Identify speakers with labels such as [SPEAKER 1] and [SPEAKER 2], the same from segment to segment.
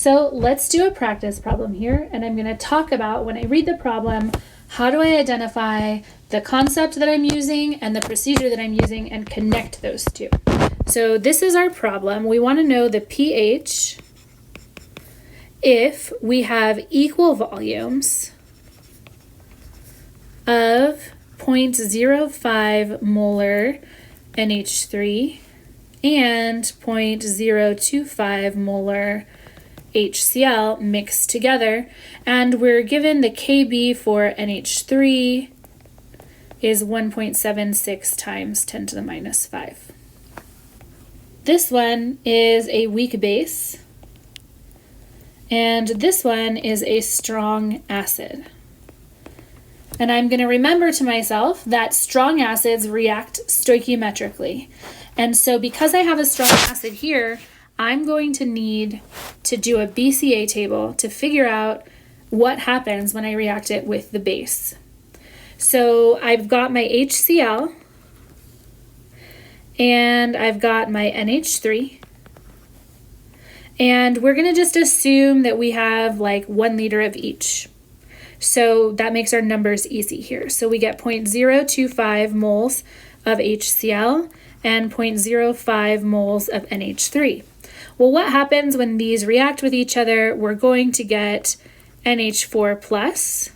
[SPEAKER 1] So let's do a practice problem here, and I'm going to talk about, when I read the problem, how do I identify the concept that I'm using and the procedure that I'm using and connect those two. So this is our problem. We want to know the pH if we have equal volumes of 0.05 molar NH3 and 0.025 molar HCl mixed together, and we're given the Kb for NH3 is 1.76 times 10 to the minus 5. This one is a weak base, and this one is a strong acid. And I'm going to remember to myself that strong acids react stoichiometrically. And so because I have a strong acid here, I'm going to need to do a BCA table to figure out what happens when I react it with the base. So I've got my HCl, and I've got my NH3, and we're going to just assume that we have like 1 liter of each. So that makes our numbers easy here. So we get 0.025 moles of HCl and 0.05 moles of NH3. Well, what happens when these react with each other? We're going to get NH4 plus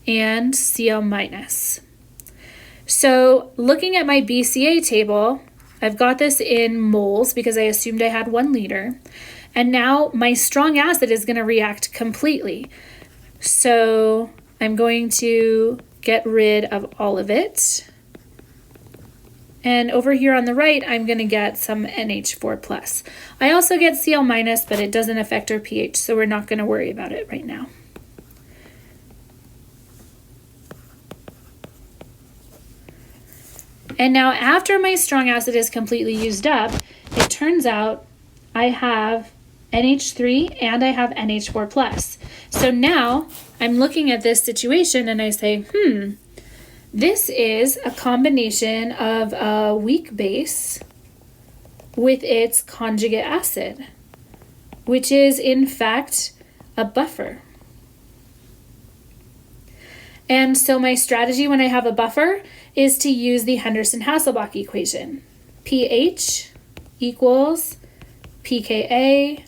[SPEAKER 1] and Cl minus. So looking at my BCA table, I've got this in moles because I assumed I had 1 liter. And now my strong acid is going to react completely. So I'm going to get rid of all of it. And over here on the right, I'm going to get some NH4 plus. I also get Cl minus, but it doesn't affect our pH, so we're not going to worry about it right now. And now after my strong acid is completely used up, it turns out I have NH3 and I have NH4 plus. So now I'm looking at this situation and I say, this is a combination of a weak base with its conjugate acid, which is in fact a buffer. And so my strategy when I have a buffer is to use the Henderson-Hasselbalch equation. pH equals pKa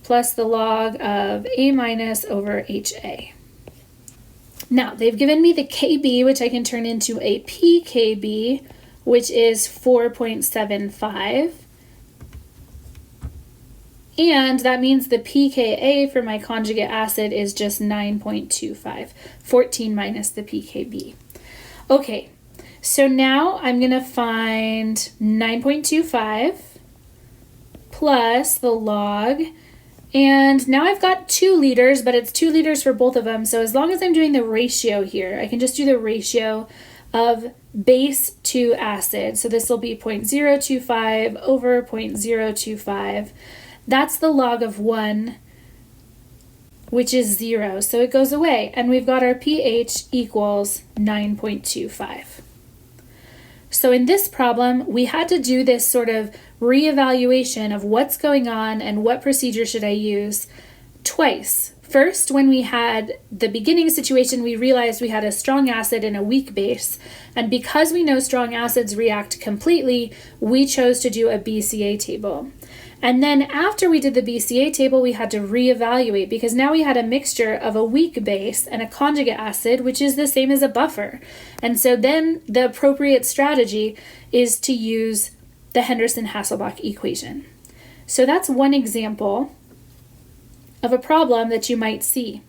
[SPEAKER 1] plus the log of A minus over HA. Now, they've given me the Kb, which I can turn into a pKb, which is 4.75. And that means the pKa for my conjugate acid is just 9.25, 14 minus the pKb. Okay, so now I'm going to find 9.25 plus the log. And now I've got 2 liters, but it's 2 liters for both of them. So as long as I'm doing the ratio here, I can just do the ratio of base to acid. So this will be 0.025 over 0.025. That's the log of 1, which is 0. So it goes away. And we've got our pH equals 9.25. So in this problem, we had to do this sort of reevaluation of what's going on and what procedure should I use twice. First, when we had the beginning situation, we realized we had a strong acid and a weak base. And because we know strong acids react completely, we chose to do a BCA table. And then after we did the BCA table, we had to reevaluate because now we had a mixture of a weak base and a conjugate acid, which is the same as a buffer. And so then the appropriate strategy is to use the Henderson-Hasselbalch equation. So that's one example of a problem that you might see.